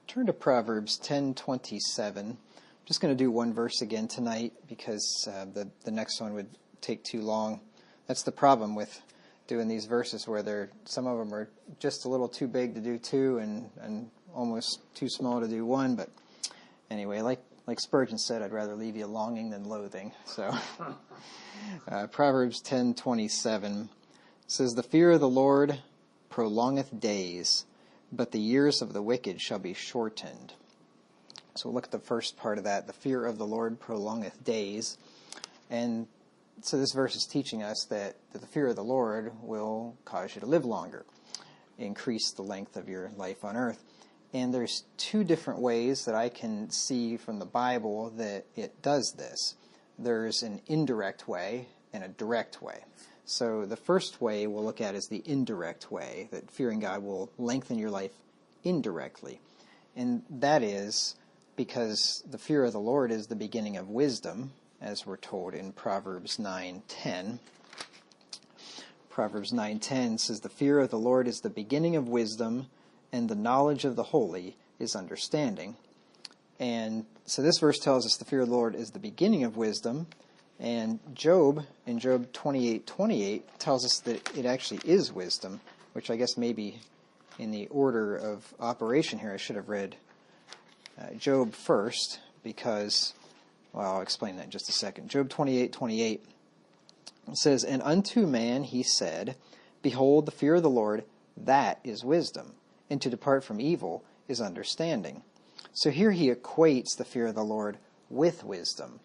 Turn to Proverbs 10:27. I'm just going to do one verse again tonight because the next one would take too long. That's the problem with doing these verses where some of them are just a little too big to do two and almost too small to do one. But anyway, like Spurgeon said, I'd rather leave you longing than loathing. So Proverbs 10:27 says, "The fear of the Lord prolongeth days, but the years of the wicked shall be shortened." So we'll look at the first part of that. The fear of the Lord prolongeth days. And so this verse is teaching us that the fear of the Lord will cause you to live longer, increase the length of your life on earth. And there's two different ways that I can see from the Bible that it does this. There's an indirect way and a direct way. So the first way we'll look at is the indirect way, that fearing God will lengthen your life indirectly. And that is because the fear of the Lord is the beginning of wisdom, as we're told in Proverbs 9:10. Proverbs 9:10 says, "The fear of the Lord is the beginning of wisdom, and the knowledge of the holy is understanding." And so this verse tells us the fear of the Lord is the beginning of wisdom. And Job, in Job 28:28, tells us that it actually is wisdom, which I guess maybe in the order of operation here I should have read Job first, because, well, I'll explain that in just a second. Job 28:28 says, "And unto man he said, Behold, the fear of the Lord, that is wisdom, and to depart from evil is understanding." So here he equates the fear of the Lord with wisdom.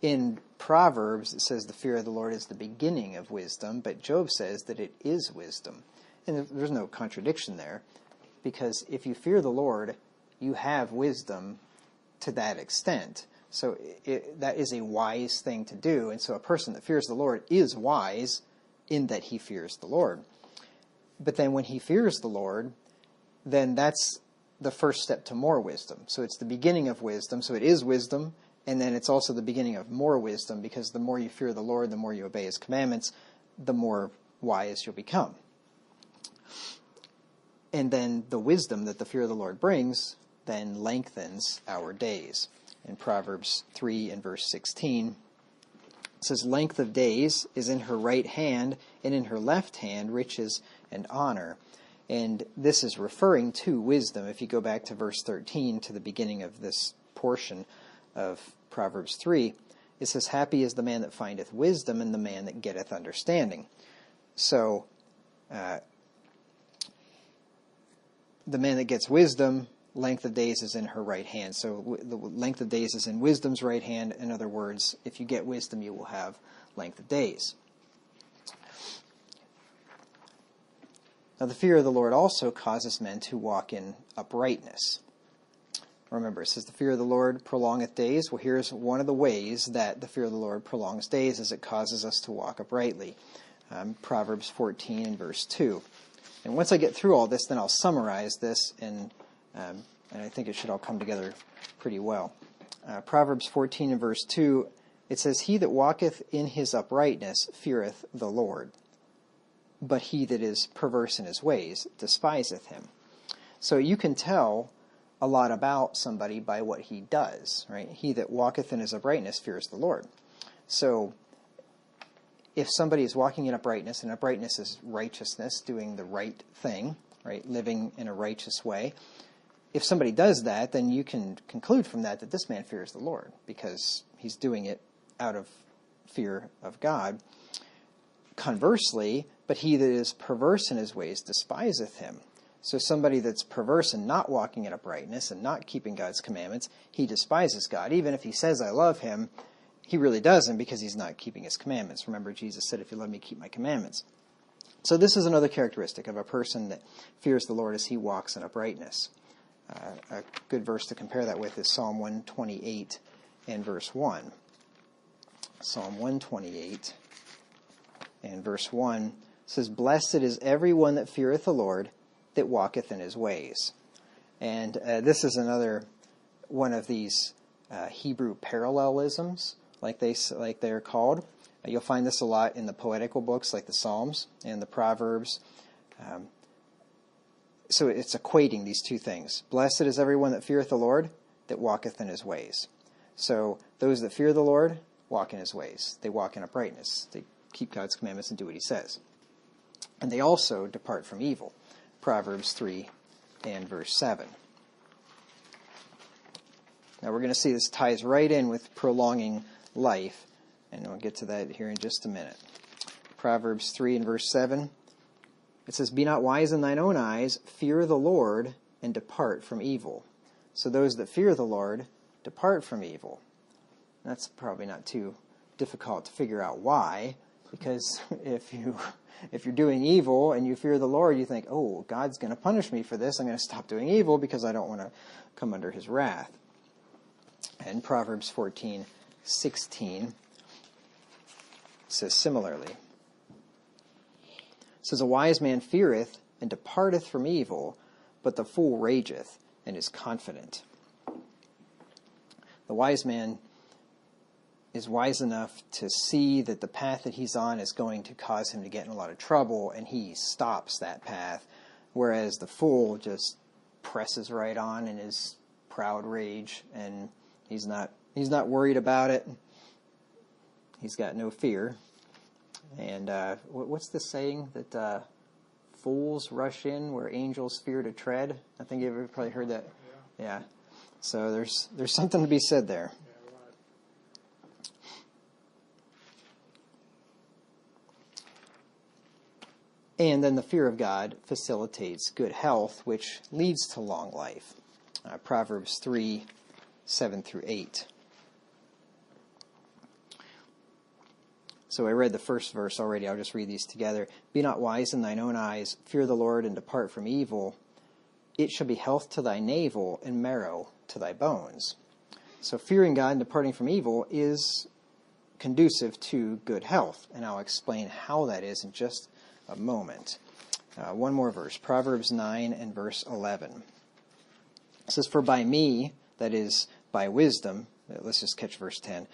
In Proverbs, it says the fear of the Lord is the beginning of wisdom, but Job says that it is wisdom. And there's no contradiction there, because if you fear the Lord, you have wisdom to that extent. So that is a wise thing to do, and so a person that fears the Lord is wise in that he fears the Lord. But then when he fears the Lord, then that's the first step to more wisdom. So it's the beginning of wisdom, so it is wisdom. And then it's also the beginning of more wisdom, because the more you fear the Lord, the more you obey His commandments, the more wise you'll become. And then the wisdom that the fear of the Lord brings then lengthens our days. In Proverbs 3 and verse 16, it says, "Length of days is in her right hand, and in her left hand riches and honor." And this is referring to wisdom. If you go back to verse 13, to the beginning of this portion of Proverbs 3, it says, "Happy is the man that findeth wisdom, and the man that getteth understanding." So, the man that gets wisdom, length of days is in her right hand. So the length of days is in wisdom's right hand. In other words, if you get wisdom, you will have length of days. Now, the fear of the Lord also causes men to walk in uprightness. Remember, it says the fear of the Lord prolongeth days. Well, here's one of the ways that the fear of the Lord prolongs days, is it causes us to walk uprightly. Proverbs 14 and verse 2. And once I get through all this, then I'll summarize this, and I think it should all come together pretty well. Proverbs 14 and verse 2, it says, "He that walketh in his uprightness feareth the Lord, but he that is perverse in his ways despiseth him." So you can tell a lot about somebody by what he does, right? "He that walketh in his uprightness fears the Lord." So if somebody is walking in uprightness, and uprightness is righteousness, doing the right thing, right? Living in a righteous way. If somebody does that, then you can conclude from that that this man fears the Lord, because he's doing it out of fear of God. Conversely, "But he that is perverse in his ways despiseth him." So somebody that's perverse and not walking in uprightness and not keeping God's commandments, he despises God. Even if he says, "I love him," he really doesn't, because he's not keeping his commandments. Remember, Jesus said, "If you love me, keep my commandments." So this is another characteristic of a person that fears the Lord, as he walks in uprightness. A good verse to compare that with is Psalm 128 and verse 1. Psalm 128 and verse 1 says, "Blessed is every one that feareth the Lord, that walketh in his ways." And this is another one of these Hebrew parallelisms, like they're called. You'll find this a lot in the poetical books, like the Psalms and the Proverbs. so it's equating these two things. Blessed is everyone that feareth the Lord, that walketh in his ways. So those that fear the Lord walk in his ways. They walk in uprightness. They keep God's commandments and do what he says. And they also depart from evil. Proverbs 3 and verse 7. Now we're going to see this ties right in with prolonging life, and we'll get to that here in just a minute. Proverbs 3 and verse 7. It says, Be not wise in thine own eyes, fear the Lord, and depart from evil. So those that fear the Lord depart from evil. That's probably not too difficult to figure out why, because if you're doing evil and you fear the Lord, you think, oh, God's going to punish me for this. I'm going to stop doing evil because I don't want to come under his wrath. And Proverbs 14:16 says similarly. It says, A wise man feareth and departeth from evil, but the fool rageth and is confident. The wise man is wise enough to see that the path that he's on is going to cause him to get in a lot of trouble, and he stops that path, whereas the fool just presses right on in his proud rage, and he's not worried about it. He's got no fear. And what's the saying that fools rush in where angels fear to tread? I think you've probably heard that. Yeah. So there's something to be said there. And then the fear of God facilitates good health, which leads to long life. Proverbs 3, 7 through 8. So I read the first verse already. I'll just read these together. Be not wise in thine own eyes. Fear the Lord and depart from evil. It shall be health to thy navel and marrow to thy bones. So fearing God and departing from evil is conducive to good health. And I'll explain how that is in just a moment. One more verse. Proverbs 9 and verse 11. It says, For by me, that is, by wisdom, let's just catch verse 10.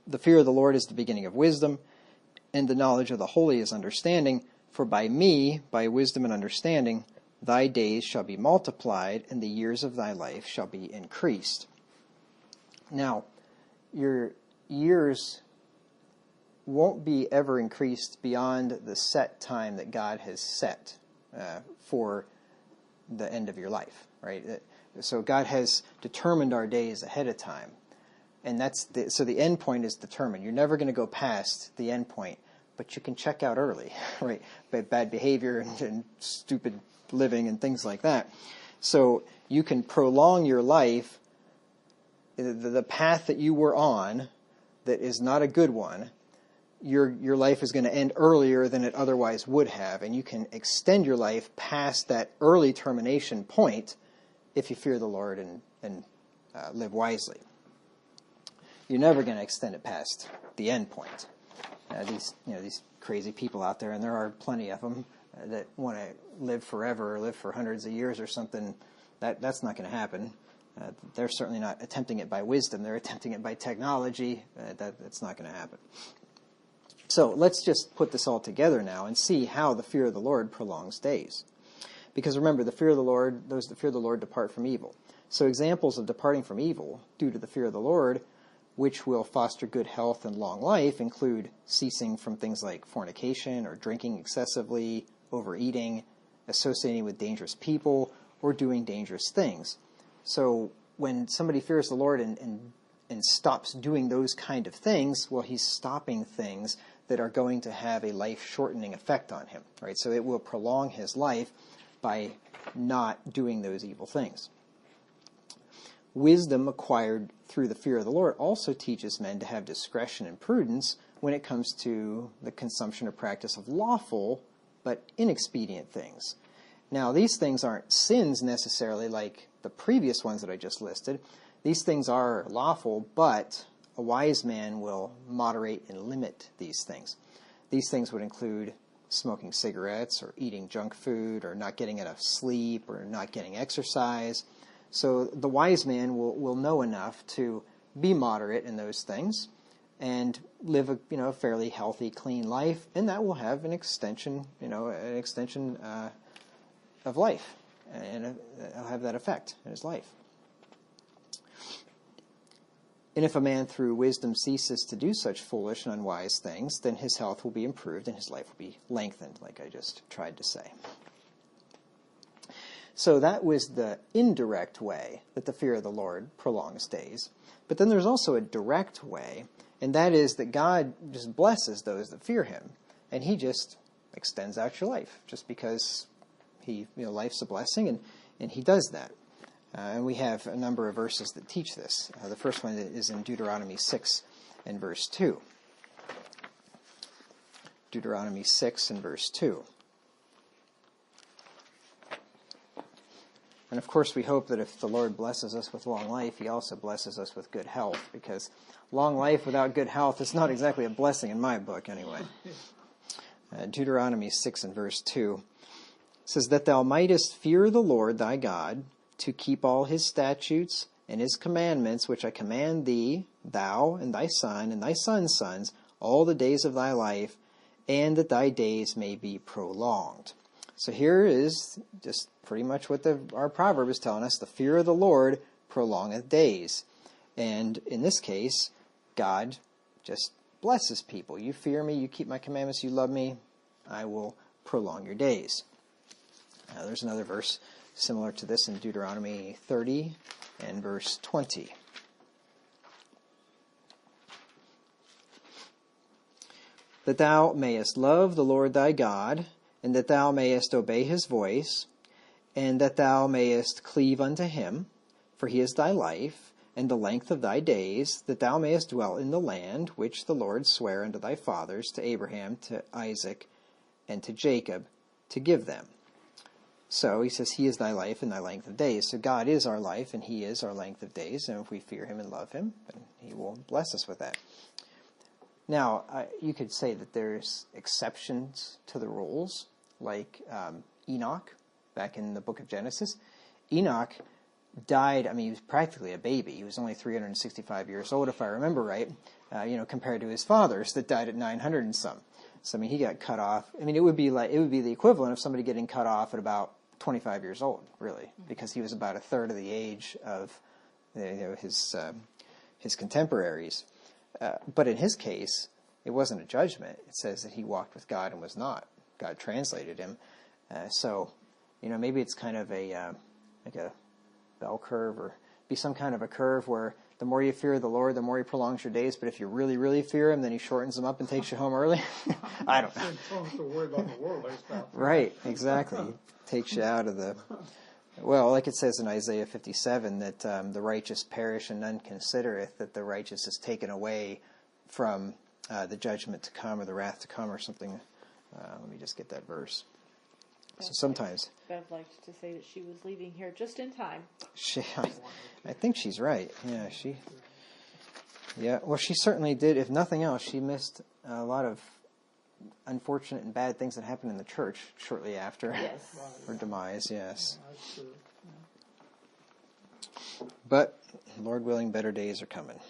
The fear of the Lord is the beginning of wisdom, and the knowledge of the holy is understanding. For by me, by wisdom and understanding, thy days shall be multiplied, and the years of thy life shall be increased. Now, your years won't be ever increased beyond the set time that God has set for the end of your life, right? So God has determined our days ahead of time. And so the end point is determined. You're never going to go past the end point, but you can check out early, right? Bad behavior and stupid living and things like that. So you can prolong your life, the path that you were on that is not a good one. Your life is going to end earlier than it otherwise would have, and you can extend your life past that early termination point if you fear the Lord and live wisely. You're never going to extend it past the end point. These crazy people out there, and there are plenty of them that want to live forever or live for hundreds of years or something. That's not going to happen. They're certainly not attempting it by wisdom. They're attempting it by technology. That's not going to happen. So let's just put this all together now and see how the fear of the Lord prolongs days. Because remember, the fear of the Lord, those that fear the Lord depart from evil. So examples of departing from evil due to the fear of the Lord, which will foster good health and long life, include ceasing from things like fornication or drinking excessively, overeating, associating with dangerous people, or doing dangerous things. So when somebody fears the Lord and stops doing those kind of things, well, he's stopping things that are going to have a life-shortening effect on him, right? So it will prolong his life by not doing those evil things. Wisdom acquired through the fear of the Lord also teaches men to have discretion and prudence when it comes to the consumption or practice of lawful but inexpedient things. Now, these things aren't sins necessarily like the previous ones that I just listed. These things are lawful, but a wise man will moderate and limit these things. These things would include smoking cigarettes or eating junk food or not getting enough sleep or not getting exercise. So the wise man will know enough to be moderate in those things and live a fairly healthy, clean life, and that will have an extension of life. and it'll have that effect in his life. And if a man through wisdom ceases to do such foolish and unwise things, then his health will be improved and his life will be lengthened, like I just tried to say. So that was the indirect way that the fear of the Lord prolongs days. But then there's also a direct way, and that is that God just blesses those that fear him. And he just extends out your life, just because life's a blessing, and he does that. And we have a number of verses that teach this. The first one is in Deuteronomy 6 and verse 2. Deuteronomy 6 and verse 2. And of course we hope that if the Lord blesses us with long life, he also blesses us with good health, because long life without good health is not exactly a blessing in my book anyway. Deuteronomy 6 and verse 2 says, that thou mightest fear the Lord thy God, to keep all his statutes and his commandments, which I command thee, thou and thy son and thy son's sons, all the days of thy life, and that thy days may be prolonged. So here is just pretty much what our proverb is telling us. The fear of the Lord prolongeth days. And in this case, God just blesses people. You fear me, you keep my commandments, you love me, I will prolong your days. There's another verse similar to this in Deuteronomy 30 and verse 20. That thou mayest love the Lord thy God, and that thou mayest obey his voice, and that thou mayest cleave unto him, for he is thy life, and the length of thy days, that thou mayest dwell in the land which the Lord sware unto thy fathers, to Abraham, to Isaac, and to Jacob, to give them. So he says, he is thy life and thy length of days. So God is our life and he is our length of days. And if we fear him and love him, then he will bless us with that. Now, you could say that there's exceptions to the rules, like Enoch, back in the book of Genesis. Enoch died, he was practically a baby. He was only 365 years old, if I remember right, compared to his fathers that died at 900 and some. So, he got cut off. It would be the equivalent of somebody getting cut off at about 25 years old, really, because he was about a third of the age of his contemporaries. But in his case, it wasn't a judgment. It says that he walked with God and was not. God translated him. So, maybe it's kind of like a bell curve, or be some kind of a curve where the more you fear the Lord, the more he prolongs your days. But if you really, really fear him, then he shortens them up and takes you home early. I don't know. Don't have to worry about the world. Right, exactly. Takes you out of the... Well, like it says in Isaiah 57, that the righteous perish and none considereth, that the righteous is taken away from the judgment to come, or the wrath to come, or something. Let me just get that verse. So sometimes... Bev liked to say that she was leaving here just in time. I think she's right. Yeah, well, she certainly did. If nothing else, she missed a lot of unfortunate and bad things that happened in the church shortly after her demise, yes. But, Lord willing, better days are coming.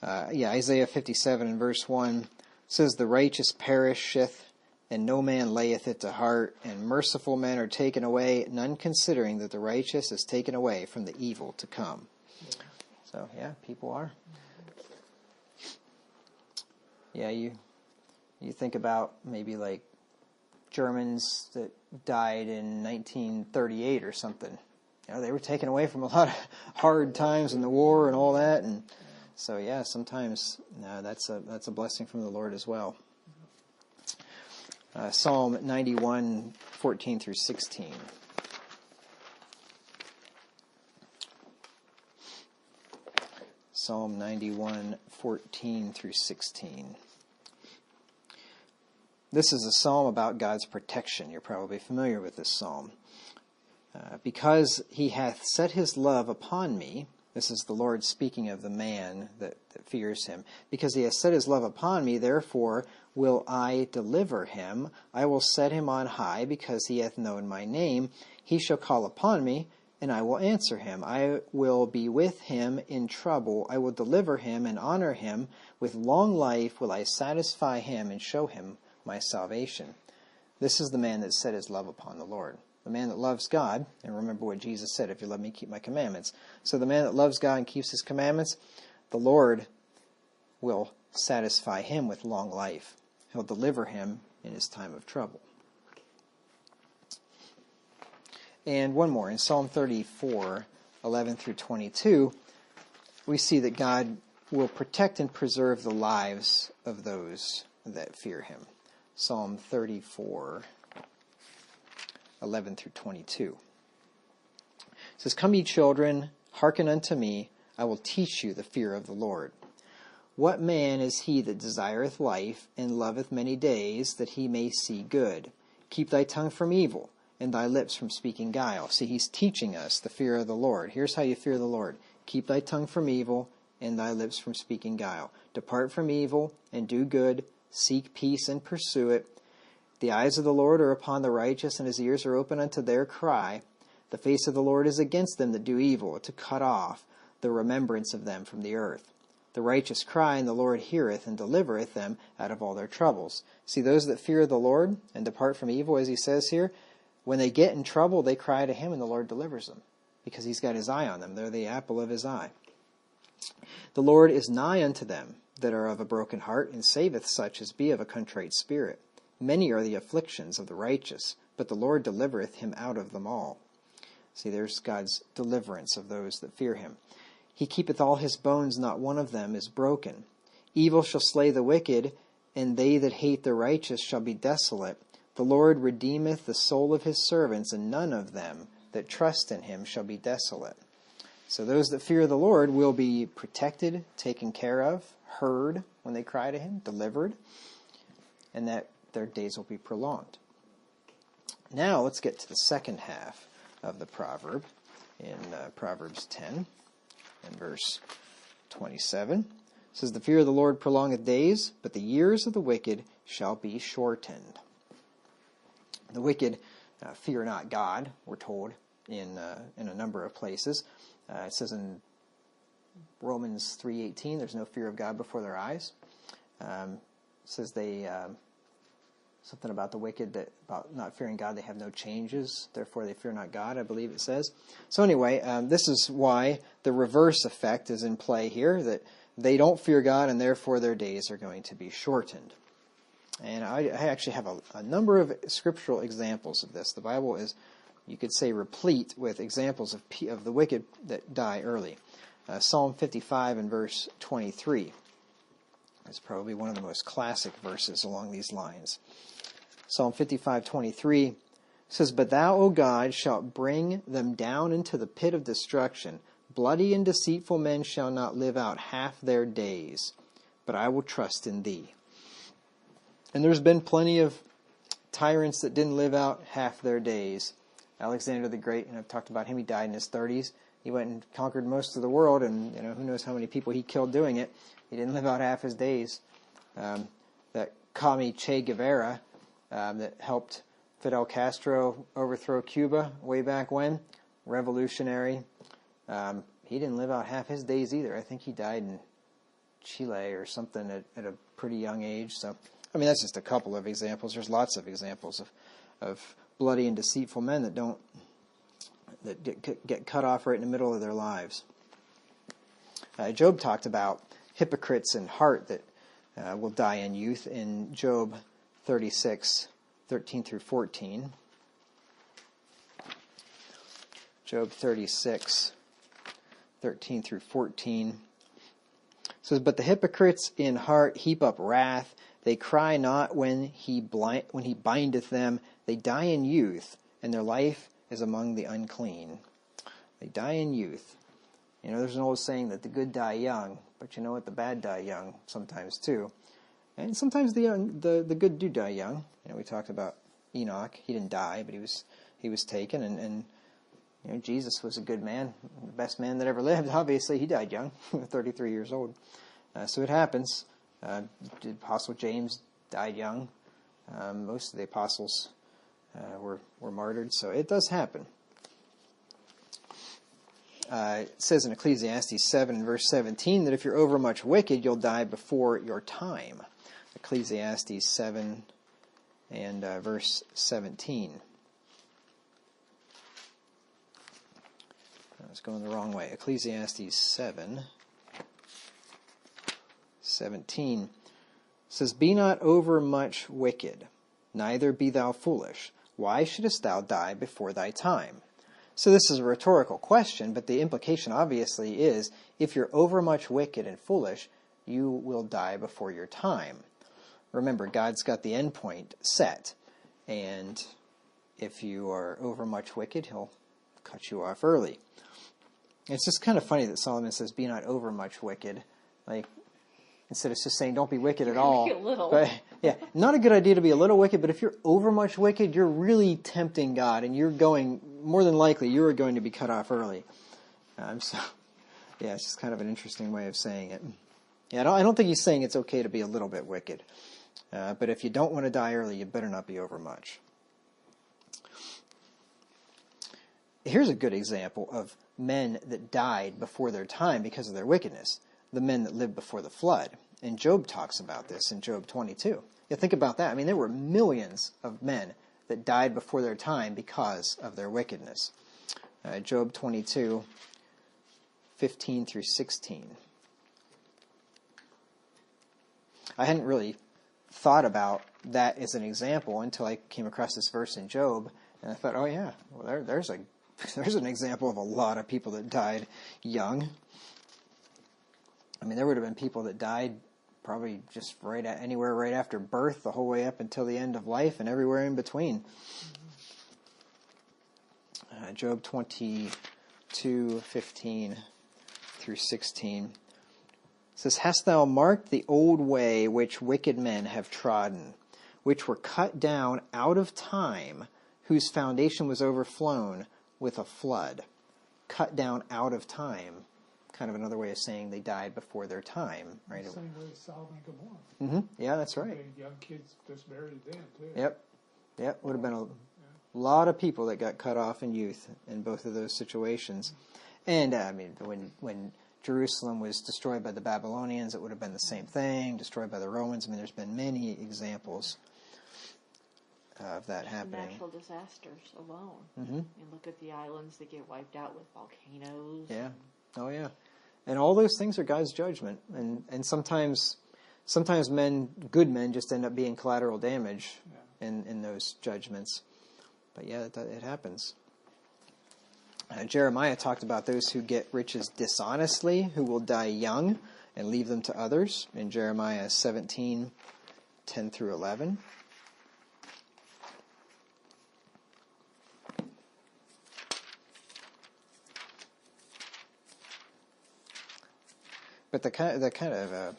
Isaiah 57 and verse 1 says, the righteous perisheth, and no man layeth it to heart, and merciful men are taken away, none considering that the righteous is taken away from the evil to come. So, people are. You think about maybe like Germans that died in 1938 or something. They were taken away from a lot of hard times in the war and all that, and so sometimes that's a blessing from the Lord as well. Psalm 91, 14 through 16. Psalm 91, 14 through 16. This is a psalm about God's protection. You're probably familiar with this psalm. Because he hath set his love upon me, this is the Lord speaking of the man that fears him. Because he hath set his love upon me, therefore will I deliver him. I will set him on high, because he hath known my name. He shall call upon me, and I will answer him. I will be with him in trouble. I will deliver him and honor him. With long life will I satisfy him and show him my salvation. This is the man that set his love upon the Lord. The man that loves God, and remember what Jesus said, if you love me, keep my commandments. So the man that loves God and keeps his commandments, the Lord will satisfy him with long life. He'll deliver him in his time of trouble. And one more, in Psalm 34, 11 through 22, we see that God will protect and preserve the lives of those that fear him. Psalm 34, 11 through 22. It says, Come ye children, hearken unto me, I will teach you the fear of the Lord. What man is he that desireth life, and loveth many days, that he may see good? Keep thy tongue from evil, and thy lips from speaking guile. See, he's teaching us the fear of the Lord. Here's how you fear the Lord. Keep thy tongue from evil, and thy lips from speaking guile. Depart from evil, and do good. Seek peace, and pursue it. The eyes of the Lord are upon the righteous, and his ears are open unto their cry. The face of the Lord is against them that do evil, to cut off the remembrance of them from the earth. The righteous cry, and the Lord heareth, and delivereth them out of all their troubles. See, those that fear the Lord and depart from evil, as he says here, when they get in trouble, they cry to him, and the Lord delivers them, because he's got his eye on them. They're the apple of his eye. The Lord is nigh unto them that are of a broken heart, and saveth such as be of a contrite spirit. Many are the afflictions of the righteous, but the Lord delivereth him out of them all. See, there's God's deliverance of those that fear him. He keepeth all his bones, not one of them is broken. Evil shall slay the wicked, and they that hate the righteous shall be desolate. The Lord redeemeth the soul of his servants, and none of them that trust in him shall be desolate. So those that fear the Lord will be protected, taken care of, heard when they cry to him, delivered, and that their days will be prolonged. Now let's get to the second half of the proverb in Proverbs 10 and verse 27. It says, The fear of the Lord prolongeth days, but the years of the wicked shall be shortened. The wicked fear not God, we're told in a number of places. It says in Romans 3:18, there's no fear of God before their eyes. It says they something about the wicked, that about not fearing God, they have no changes, therefore they fear not God, I believe it says. So anyway, this is why the reverse effect is in play here, that they don't fear God, and therefore their days are going to be shortened. And I actually have a number of scriptural examples of this. The Bible is, you could say, replete with examples of the wicked that die early. Psalm 55 and verse 23 is probably one of the most classic verses along these lines. Psalm 55:23 says, But thou, O God, shalt bring them down into the pit of destruction. Bloody and deceitful men shall not live out half their days, but I will trust in thee. And there's been plenty of tyrants that didn't live out half their days. Alexander the Great, and I've talked about him, he died in his 30s. He went and conquered most of the world, and who knows how many people he killed doing it. He didn't live out half his days. That commie Che Guevara, that helped Fidel Castro overthrow Cuba way back when, revolutionary. He didn't live out half his days either. I think he died in Chile or something at a pretty young age. So, I mean, that's just a couple of examples. There's lots of examples of bloody and deceitful men that get cut off right in the middle of their lives. Job talked about hypocrites in heart that will die in youth in Job 36, 13 through 14. Job 36, 13 through 14 says, But the hypocrites in heart heap up wrath. They cry not when he bindeth them. They die in youth, and their life is among the unclean. They die in youth. There's an old saying that the good die young, but you know what? The bad die young sometimes too. And sometimes the good do die young. We talked about Enoch. He didn't die, but he was taken. And Jesus was a good man, the best man that ever lived. Obviously, he died young, 33 years old. So it happens. The Apostle James died young. Most of the apostles were martyred, so it does happen. It says in Ecclesiastes 7 and verse 17 that if you're overmuch wicked, you'll die before your time. Ecclesiastes 7 and verse 17. going the wrong way. Ecclesiastes 7:17 says, "Be not overmuch wicked, neither be thou foolish. Why shouldest thou die before thy time?" So this is a rhetorical question, but the implication obviously is, if you're overmuch wicked and foolish, you will die before your time. Remember, God's got the end point set, and if you are overmuch wicked, he'll cut you off early. It's just kind of funny that Solomon says, "Be not overmuch wicked," like instead of just saying, "Don't be wicked at all." Be a little. But yeah, not a good idea to be a little wicked. But if you're overmuch wicked, you're really tempting God, and you're going, more than likely, you are going to be cut off early. So yeah, it's just kind of an interesting way of saying it. Yeah, I don't think he's saying it's okay to be a little bit wicked. But if you don't want to die early, you better not be overmuch. Here's a good example of men that died before their time because of their wickedness. The men that lived before the flood. And Job talks about this in Job 22. Yeah, think about that. I mean, there were millions of men that died before their time because of their wickedness. Job 22, 15 through 16. I hadn't really thought about that as an example until I came across this verse in Job, and I thought, oh yeah, well there's an example of a lot of people that died young. I mean, there would have been people that died probably just anywhere right after birth, the whole way up until the end of life, and everywhere in between. Job 22, 15 through 16. Says, "Hast thou marked the old way which wicked men have trodden, which were cut down out of time, whose foundation was overflown with a flood?" Cut down out of time. Kind of another way of saying they died before their time, right? The same way as Sodom and Gomorrah. Yeah, that's right. The young kids just buried then, too. Yep. Would have been a lot of people that got cut off in youth in both of those situations. And, I mean, when Jerusalem was destroyed by the Babylonians, it would have been the same thing, destroyed by the Romans. I mean, there's been many examples of that happening. Natural disasters alone. Mm-hmm. And look at the islands that get wiped out with volcanoes. Yeah. Oh, yeah. And all those things are God's judgment. And sometimes good men just end up being collateral damage in those judgments. But yeah, it happens. Jeremiah talked about those who get riches dishonestly, who will die young and leave them to others, in Jeremiah 17, 10 through 11. But the kind of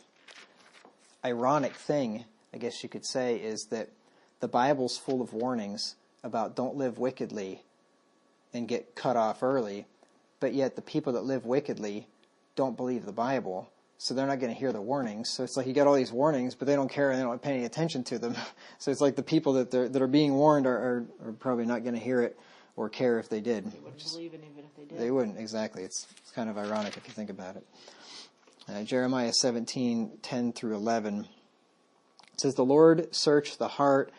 ironic thing, I guess you could say, is that the Bible's full of warnings about don't live wickedly and get cut off early, but yet the people that live wickedly don't believe the Bible, so they're not going to hear the warnings. So it's like you got all these warnings, but they don't care and they don't pay any attention to them. So it's like the people that are being warned are probably not going to hear it or care if they did. They wouldn't believe it even if they did. They wouldn't, exactly. It's kind of ironic if you think about it. Jeremiah 17, 10 through 11. It says, "The Lord search the heart,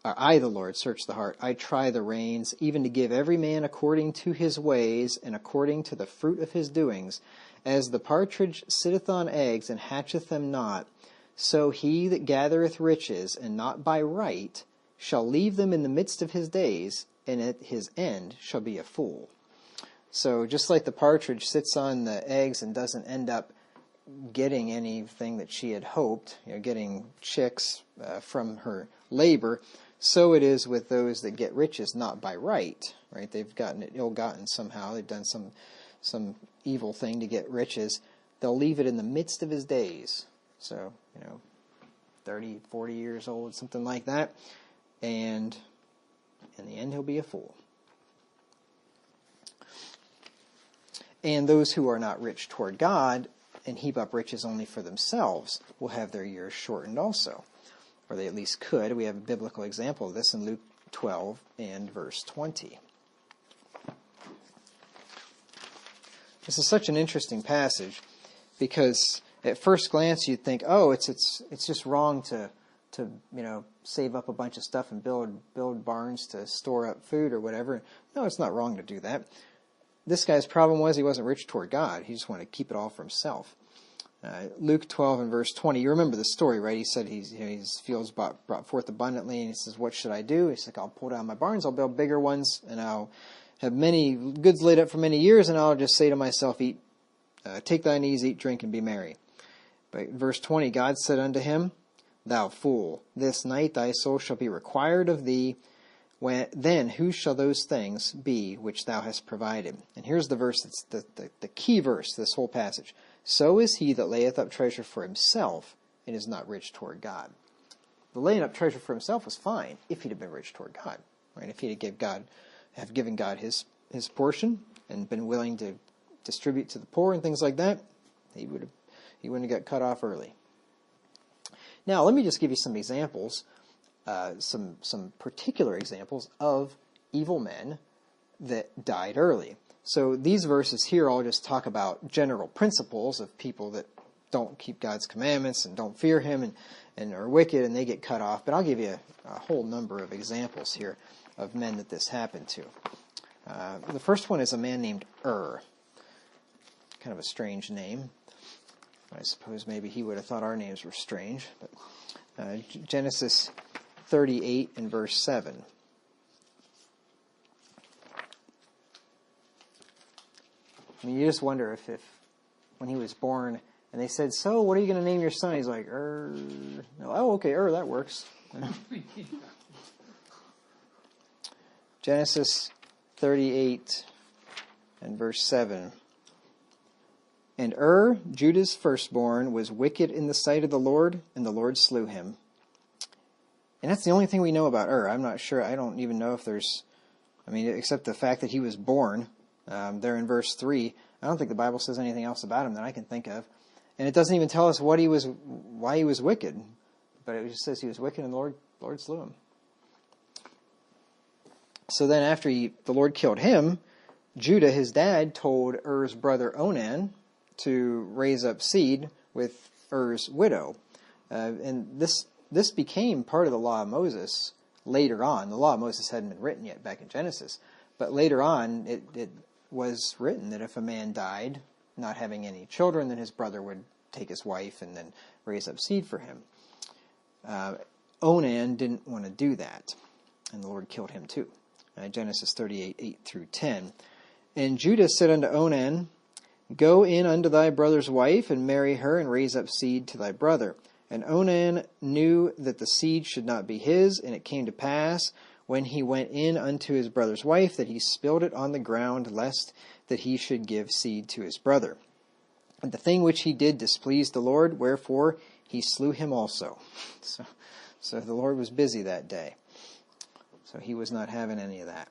I, the Lord, search the heart. I try the reins, even to give every man according to his ways and according to the fruit of his doings. As the partridge sitteth on eggs and hatcheth them not, so he that gathereth riches, and not by right, shall leave them in the midst of his days, and at his end shall be a fool." So just like the partridge sits on the eggs and doesn't end up getting anything that she had hoped, getting chicks from her labor, so it is with those that get riches not by right. They've gotten it ill-gotten somehow. They've done some evil thing to get riches. They'll leave it in the midst of his days. So, 30, 40 years old, something like that. And in the end, he'll be a fool. And those who are not rich toward God and heap up riches only for themselves will have their years shortened also. Or they at least could. We have a biblical example of this in Luke 12 and verse 20. This is such an interesting passage because at first glance you'd think, oh, it's just wrong to save up a bunch of stuff and build barns to store up food or whatever. No, it's not wrong to do that. this guy's problem was he wasn't rich toward God. He just wanted to keep it all for himself. Luke 12 and verse 20, you remember the story, right? He said his fields brought forth abundantly, and he says, what should I do? He's like, I'll pull down my barns, I'll build bigger ones, and I'll have many goods laid up for many years, and I'll just say to myself, take thine ease, eat, drink, and be merry. But verse 20, God said unto him, thou fool, this night thy soul shall be required of thee. Then who shall those things be which thou hast provided? And here's the verse that's the key verse to this whole passage. So is he that layeth up treasure for himself and is not rich toward God. The laying up treasure for himself was fine if he'd have been rich toward God, right? If he'd have given God his portion and been willing to distribute to the poor and things like that, he wouldn't have got cut off early. Now, let me just give you some examples, some particular examples of evil men that died early. So these verses here all just talk about general principles of people that don't keep God's commandments and don't fear him and are wicked and they get cut off. But I'll give you a whole number of examples here of men that this happened to. The first one is a man named Kind of a strange name. I suppose maybe he would have thought our names were strange. But Genesis 38 and verse 7. I mean, you just wonder if when he was born, and they said, so what are you going to name your son? He's like, No, oh, okay, that works. Genesis 38 and verse 7. And Judah's firstborn, was wicked in the sight of the Lord, and the Lord slew him. And that's the only thing we know about I'm not sure. I don't even know if there's, except the fact that he was born. There in verse 3, I don't think the Bible says anything else about him that I can think of. And it doesn't even tell us why he was wicked. But it just says he was wicked and the Lord slew him. So then after the Lord killed him, Judah, his dad, told Er's brother Onan to raise up seed with Er's widow. And this became part of the law of Moses later on. The law of Moses hadn't been written yet back in Genesis. But later on, it was written that if a man died, not having any children, then his brother would take his wife and then raise up seed for him. Onan didn't want to do that, and the Lord killed him too. Genesis 38, 8 through 10. And Judah said unto Onan, go in unto thy brother's wife, and marry her, and raise up seed to thy brother. And Onan knew that the seed should not be his, and it came to pass, when he went in unto his brother's wife, that he spilled it on the ground, lest that he should give seed to his brother. And the thing which he did displeased the Lord, wherefore he slew him also. So the Lord was busy that day. So he was not having any of that.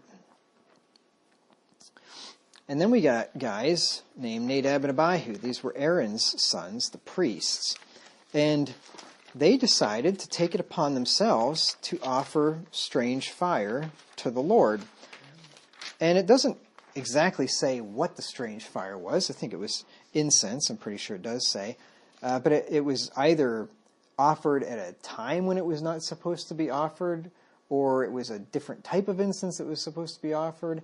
And then we got guys named Nadab and Abihu. These were Aaron's sons, the priests. And they decided to take it upon themselves to offer strange fire to the Lord. And it doesn't exactly say what the strange fire was. I think it was incense. I'm pretty sure it does say. But it was either offered at a time when it was not supposed to be offered, or it was a different type of incense that was supposed to be offered.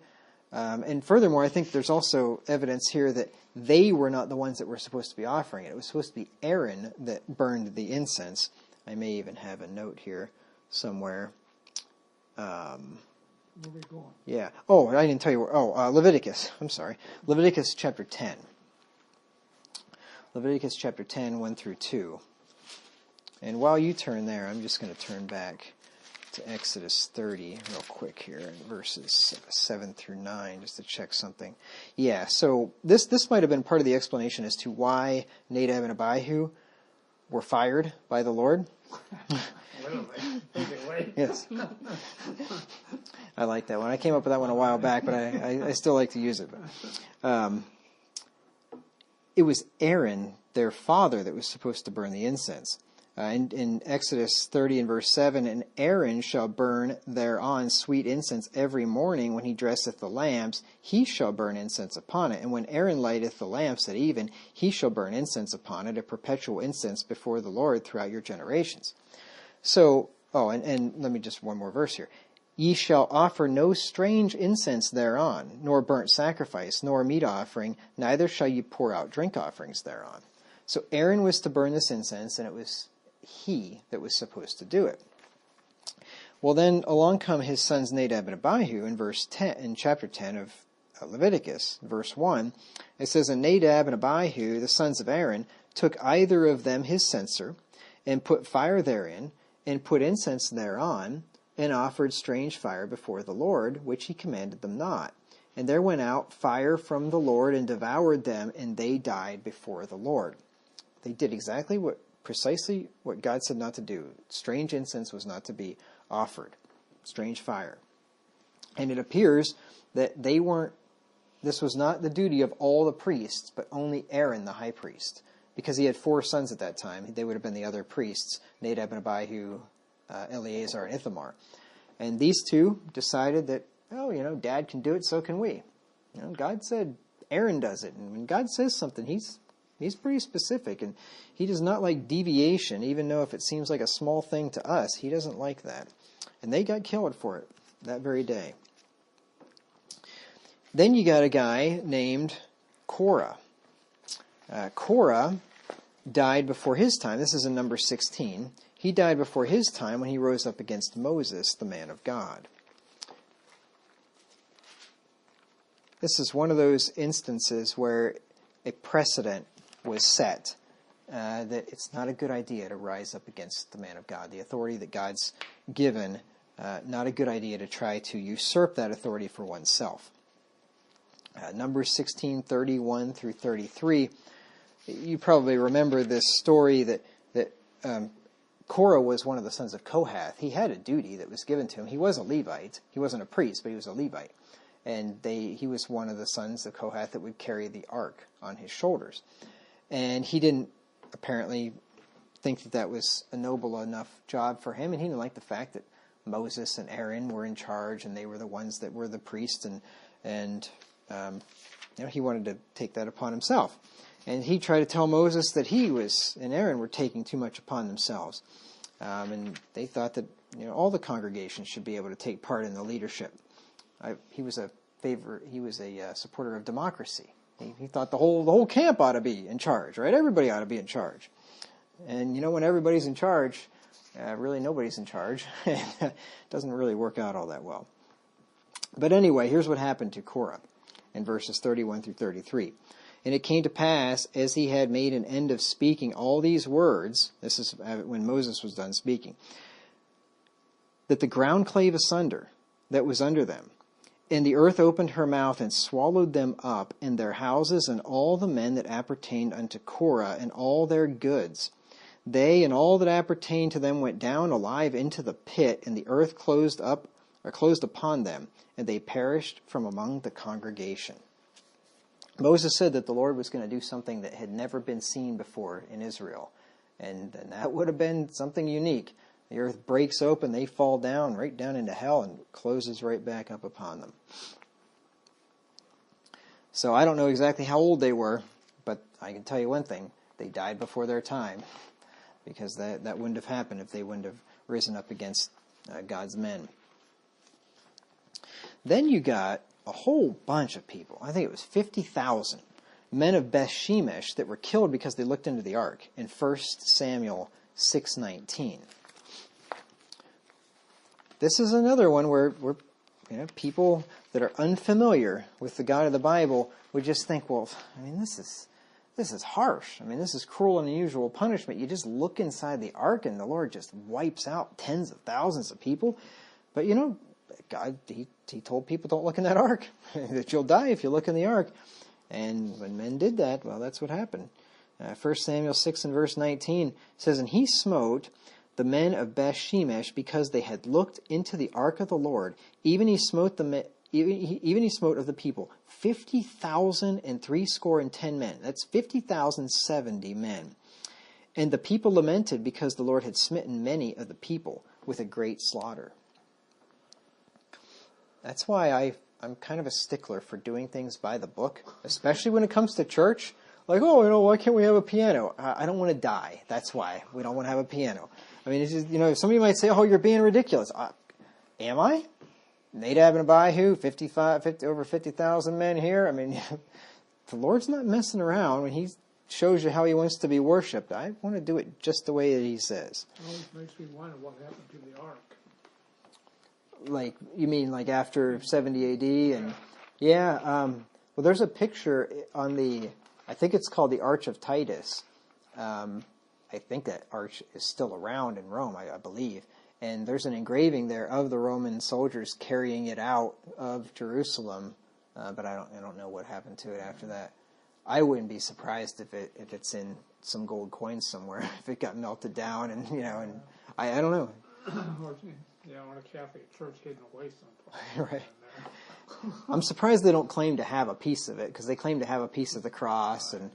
And furthermore, I think there's also evidence here that they were not the ones that were supposed to be offering it. It was supposed to be Aaron that burned the incense. I may even have a note here somewhere. Where are we going? Yeah. Oh, I didn't tell you where. Leviticus. I'm sorry. Leviticus chapter 10. Leviticus chapter 10, 1 through 2. And while you turn there, I'm just going to turn back to Exodus 30 real quick here, in verses 7 through 9, just to check something. Yeah, so this might have been part of the explanation as to why Nadab and Abihu were fired by the Lord. Yes. I like that one. I came up with that one a while back, but I still like to use it. It was Aaron, their father, that was supposed to burn the incense. In Exodus 30 and verse 7, and Aaron shall burn thereon sweet incense every morning when he dresseth the lamps, he shall burn incense upon it. And when Aaron lighteth the lamps at even, he shall burn incense upon it, a perpetual incense before the Lord throughout your generations. So, and let me just one more verse here. Ye shall offer no strange incense thereon, nor burnt sacrifice, nor meat offering, neither shall ye pour out drink offerings thereon. So Aaron was to burn this incense, and it was he that was supposed to do it. Well, then along come his sons Nadab and Abihu in chapter 10 of Leviticus, verse 1. It says, And Nadab and Abihu, the sons of Aaron, took either of them his censer, and put fire therein, and put incense thereon, and offered strange fire before the Lord, which he commanded them not. And there went out fire from the Lord, and devoured them, and they died before the Lord. They did precisely what God said not to do. Strange incense was not to be offered. Strange fire. And it appears that this was not the duty of all the priests, but only Aaron the high priest. Because he had 4 sons at that time. They would have been the other priests, Nadab and Abihu, Eleazar and Ithamar. And these two decided that, Dad can do it, so can we. God said Aaron does it. And when God says something, he's pretty specific. And he does not like deviation, even though if it seems like a small thing to us, he doesn't like that. And they got killed for it that very day. Then you got a guy named Korah. Korah died before his time. This is in Numbers 16. He died before his time when he rose up against Moses, the man of God. This is one of those instances where a precedent was set that it's not a good idea to rise up against the man of God, the authority that God's given. Not a good idea to try to usurp that authority for oneself. Numbers 16:31 through 33. You probably remember this story that Korah was one of the sons of Kohath. He had a duty that was given to him. He was a Levite. He wasn't a priest, but he was a Levite. And he was one of the sons of Kohath that would carry the ark on his shoulders. And he didn't apparently think that was a noble enough job for him. And he didn't like the fact that Moses and Aaron were in charge and they were the ones that were the priests. And he wanted to take that upon himself. And he tried to tell Moses that he and Aaron were taking too much upon themselves. And they thought that all the congregation should be able to take part in the leadership. He was a supporter of democracy. He thought the whole camp ought to be in charge, right? Everybody ought to be in charge. And when everybody's in charge, really nobody's in charge. It doesn't really work out all that well. But anyway, here's what happened to Korah in verses 31 through 33. And it came to pass, as he had made an end of speaking all these words, this is when Moses was done speaking, that the ground clave asunder that was under them, and the earth opened her mouth and swallowed them up, and their houses, and all the men that appertained unto Korah, and all their goods. They and all that appertained to them went down alive into the pit, and the earth closed upon them, and they perished from among the congregation. Moses said that the Lord was going to do something that had never been seen before in Israel. And that would have been something unique. The earth breaks open, they fall down, right down into hell, and closes right back up upon them. So I don't know exactly how old they were, but I can tell you one thing. They died before their time, because that wouldn't have happened if they wouldn't have risen up against God's men. Then you got a whole bunch of people. I think it was 50,000 men of Beth Shemesh that were killed because they looked into the ark in 1 Samuel 6:19. This is another one where people that are unfamiliar with the God of the Bible would just think, well, this is harsh. This is cruel and unusual punishment. You just look inside the ark and the Lord just wipes out tens of thousands of people. But God, he told people, don't look in that ark, that you'll die if you look in the ark. And when men did that, well, that's what happened. 1 Samuel 6 and verse 19 says, And he smote the men of Beth Shemesh because they had looked into the ark of the Lord. Even he smote even he smote of the people 50,060 men. That's 50,070 men. And the people lamented because the Lord had smitten many of the people with a great slaughter. That's why I'm kind of a stickler for doing things by the book, especially when it comes to church. Like, why can't we have a piano? I don't want to die. That's why we don't want to have a piano. It's just, somebody might say, you're being ridiculous. Am I? Nadab and Abihu, over 50,000 men here. I mean, the Lord's not messing around when he shows you how he wants to be worshipped. I want to do it just the way that he says. It always makes me wonder what happened to the ark. Like, you mean like after 70 AD? And yeah, well, there's a picture on I think it's called the Arch of Titus. I think that arch is still around in Rome, I believe. And there's an engraving there of the Roman soldiers carrying it out of Jerusalem, but I don't know what happened to it after that. I wouldn't be surprised if it's in some gold coins somewhere, if it got melted down, and and I don't know. Or a Catholic church hidden away someplace. Right. I'm surprised they don't claim to have a piece of it, because they claim to have a piece of the cross, and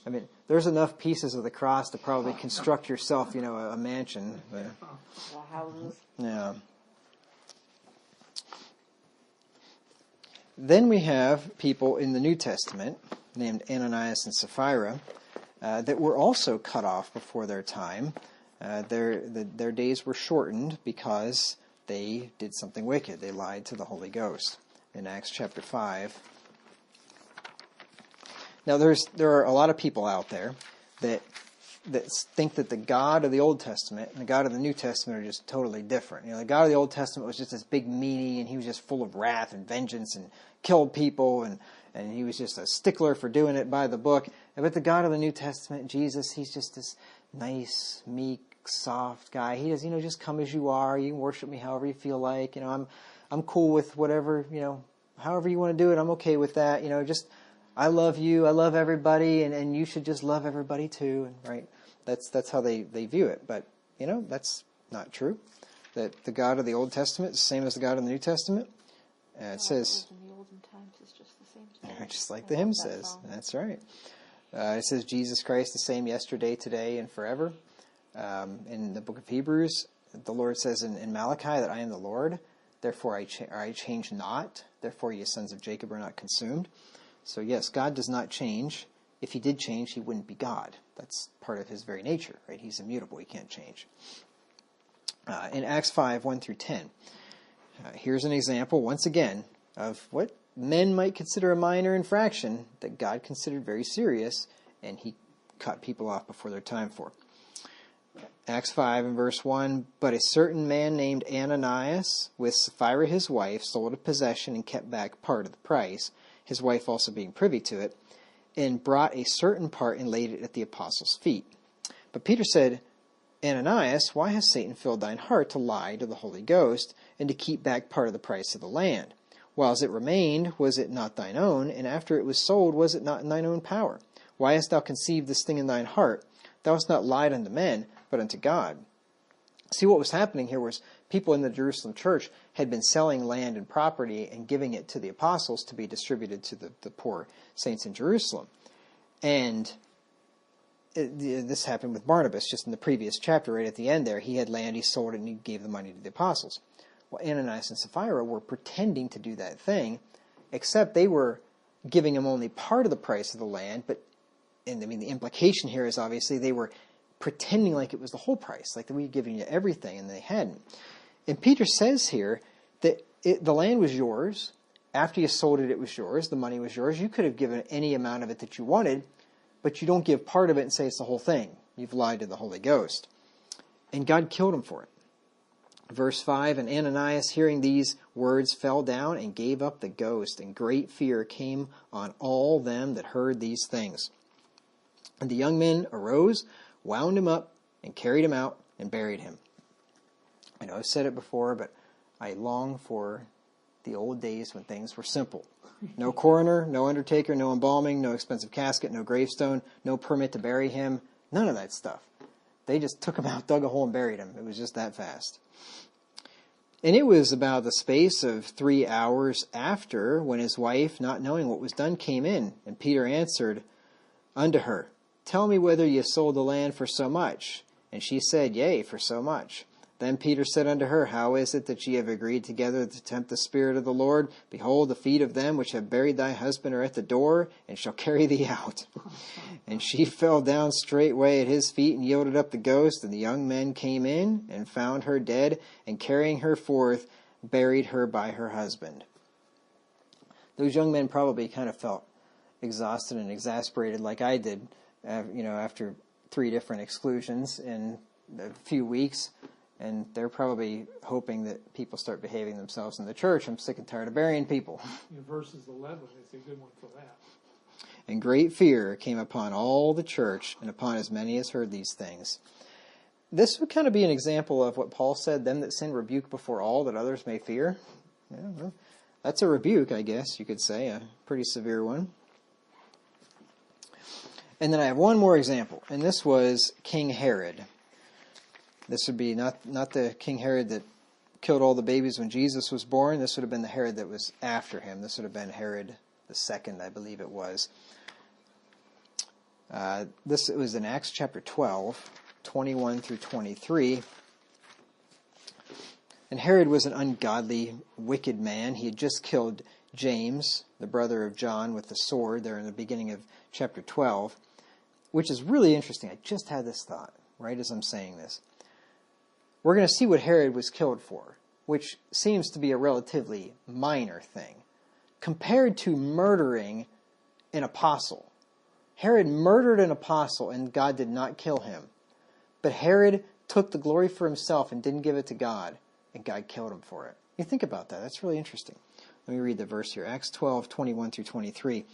I mean, there's enough pieces of the cross to probably construct yourself, a mansion. But, houses. yeah. Then we have people in the New Testament named Ananias and Sapphira that were also cut off before their time. Their days were shortened because they did something wicked. They lied to the Holy Ghost in Acts chapter 5. Now, there are a lot of people out there that think that the God of the Old Testament and the God of the New Testament are just totally different. The God of the Old Testament was just this big meanie, and he was just full of wrath and vengeance and killed people, and he was just a stickler for doing it by the book. But the God of the New Testament, Jesus, he's just this nice, meek, soft guy. He does, just come as you are. You can worship me however you feel like. I'm cool with whatever, however you want to do it. I'm okay with that. Just I love you. I love everybody, and you should just love everybody too. Right? That's how they view it. But that's not true. That the God of the Old Testament is the same as the God of the New Testament. It says, in the olden times is just the same. just like the hymn says. Song. That's right. It says Jesus Christ the same yesterday, today, and forever. In the book of Hebrews, the Lord says in Malachi that I am the Lord, therefore I change not, therefore ye sons of Jacob are not consumed. So yes, God does not change. If he did change, he wouldn't be God. That's part of his very nature, right? He's immutable, he can't change. In Acts 5, 1 through 10, here's an example, once again, of what men might consider a minor infraction that God considered very serious, and he cut people off before their time for. Acts 5 and verse 1, but a certain man named Ananias, with Sapphira his wife, sold a possession and kept back part of the price, his wife also being privy to it, and brought a certain part and laid it at the apostles' feet. But Peter said, Ananias, why has Satan filled thine heart to lie to the Holy Ghost, and to keep back part of the price of the land? Whiles it remained, was it not thine own? And after it was sold, was it not in thine own power? Why hast thou conceived this thing in thine heart? Thou hast not lied unto men, but unto God. See, what was happening here was people in the Jerusalem church had been selling land and property and giving it to the apostles to be distributed to the poor saints in Jerusalem. And this happened with Barnabas just in the previous chapter, right at the end there. He had land, he sold it, and he gave the money to the apostles. Well, Ananias and Sapphira were pretending to do that thing, except they were giving him only part of the price of the land. And the implication here is obviously they were pretending like it was the whole price, like that we'd given you everything, and they hadn't. And Peter says here that the land was yours. After you sold it, it was yours. The money was yours. You could have given any amount of it that you wanted, but you don't give part of it and say it's the whole thing. You've lied to the Holy Ghost. And God killed him for it. Verse 5, and Ananias, hearing these words, fell down and gave up the ghost, and great fear came on all them that heard these things. And the young men arose, wound him up, and carried him out, and buried him. I know I've said it before, but I long for the old days when things were simple. No coroner, no undertaker, no embalming, no expensive casket, no gravestone, no permit to bury him, none of that stuff. They just took him out, dug a hole, and buried him. It was just that fast. And it was about the space of 3 hours after, when his wife, not knowing what was done, came in. And Peter answered unto her, Tell me whether ye sold the land for so much. And she said, Yea, for so much. Then Peter said unto her, How is it that ye have agreed together to tempt the Spirit of the Lord? Behold, the feet of them which have buried thy husband are at the door, and shall carry thee out. And she fell down straightway at his feet, and yielded up the ghost. And the young men came in, and found her dead, and carrying her forth, buried her by her husband. Those young men probably kind of felt exhausted and exasperated like I did, after 3 different exclusions in a few weeks. And they're probably hoping that people start behaving themselves in the church. I'm sick and tired of burying people. In verses 11 is a good one for that. And great fear came upon all the church and upon as many as heard these things. This would kind of be an example of what Paul said, them that sin rebuke before all, that others may fear. Yeah, well, that's a rebuke, I guess you could say, a pretty severe one. And then I have one more example, and this was King Herod. This would be not the King Herod that killed all the babies when Jesus was born. This would have been the Herod that was after him. This would have been Herod II, I believe it was. This was in Acts chapter 12, 21 through 23. And Herod was an ungodly, wicked man. He had just killed James, the brother of John, with the sword there in the beginning of chapter 12, which is really interesting. I just had this thought right as I'm saying this. We're going to see what Herod was killed for, which seems to be a relatively minor thing, compared to murdering an apostle. Herod murdered an apostle, and God did not kill him. But Herod took the glory for himself and didn't give it to God, and God killed him for it. You think about that. That's really interesting. Let me read the verse here. Acts 12, 21 through 23.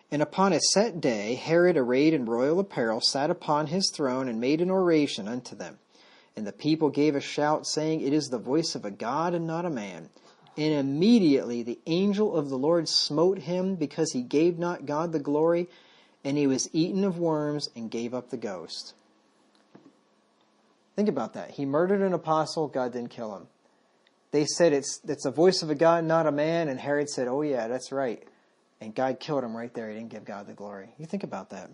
And upon a set day, Herod, arrayed in royal apparel, sat upon his throne and made an oration unto them. And the people gave a shout, saying, It is the voice of a God and not a man. And immediately the angel of the Lord smote him, because he gave not God the glory, and he was eaten of worms and gave up the ghost. Think about that. He murdered an apostle, God didn't kill him. They said it's the voice of a God, not a man, and Herod said, oh yeah, that's right. And God killed him right there. He didn't give God the glory. You think about that.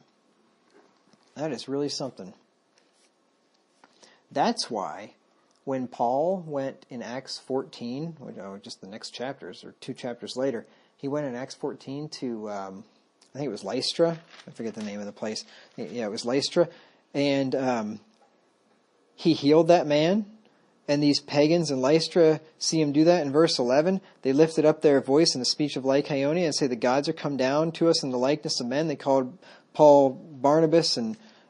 That is really something. That's why when Paul went in Acts 14, or just the next chapters, or 2 chapters later, he went in Acts 14 to, I think it was Lystra. I forget the name of the place. Yeah, it was Lystra. And he healed that man. And these pagans in Lystra see him do that in verse 11. They lifted up their voice in the speech of Lycaonia and say, the gods are come down to us in the likeness of men. They called Paul Barnabas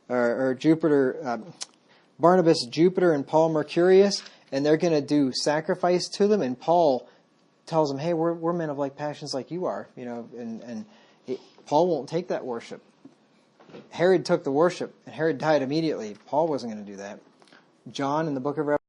or Jupiter, Barnabas Jupiter and Paul Mercurius, and they're going to do sacrifice to them. And Paul tells them, hey, we're men of like passions like you are, and Paul won't take that worship. Herod took the worship, and Herod died immediately. Paul wasn't going to do that. John in the book of Revelation